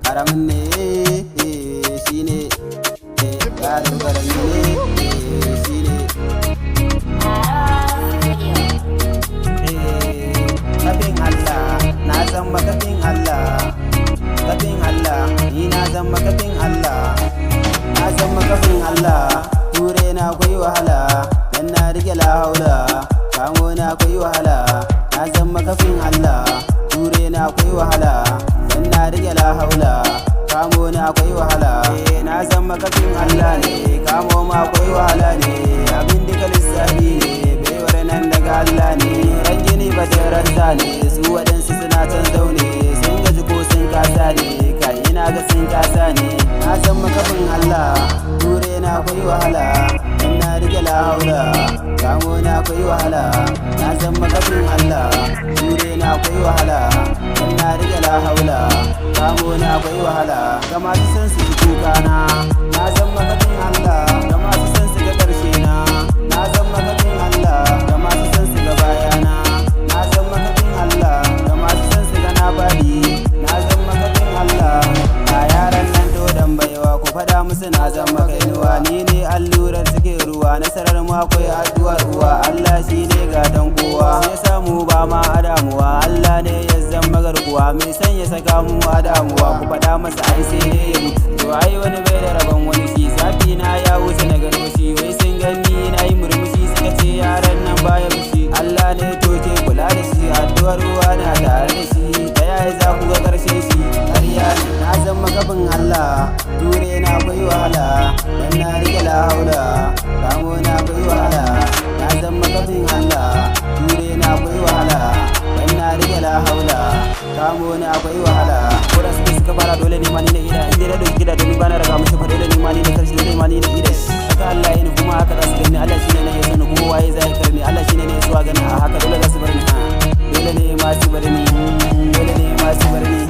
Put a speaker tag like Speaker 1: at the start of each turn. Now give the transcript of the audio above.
Speaker 1: karamin ne shine karin karami ne shine kafin Allah na san makafin Allah kafin Allah ni na san makafin Allah na san makafin Allah ture na akwai wahala dan na rike la haula kamo na akwai wahala na san makafin Allah ture na akwai wahala dan na rike la haula kamo na akwai wahala na san makafin Allah ne kamo ma akwai wahala ne abin da lissafi ne baiwar nan daga Allah ne ran gini ba da ranta ne su waɗansu suna can zaune sun gaji ko sun kasa ne kai ina ga sun kasa ne na san makafin Allah ture na akwai wahala dan na rike la haula kamo na akwai wahala na san makafin Allah ture na akwai wahala dan na rike la haula kamo na akwai wahala ga masu san su kuka na san makafin Allah ga masu san su ga karshe na san makafin Allah ga masu san su ga bayana na san makafin Allah ga masu san su ga na bari na san makafin Allah a yaran nan dodon baiwa ku fada musu na san makainuwa ni ne allurar suke ruwa nasarar mu akwai addu'ar uwa Allah shine gatan kowa sai samu ba ma adamuwa Allah ne ya zama garkuwa mai san ya saka mu adamuwa ku fada masa ai sai ne ya mutu to ai wani bai da rabon wani shi safi na ya wuce na garwashi wai sun gani na yi murmushi suka ce yaran nan baya fushi Allah ne to ke kula da shi addu'ar uwa na tare da shi ta yaya za ku ga karshe shi ƙarya ne na san makafin Allah ture na akwai wahala dan na rike la haula kamo na akwai wahala na san makafin Allah ture na akwai wahala dan na rike la haula kamo na akwai wahala ko da suka fara dole ne ma ni na ida inda da doki gida domin bana raga mushi fa dole ne ma ni na karshe dole ma ni na ida haka Allah ya ni kuma haka za su gani Allah shine ne ya sani kuma waye zai karni Allah shine ne ya so gani a haka dole za su bar ni dole ne ma su bar ni dole ne ma su bar ni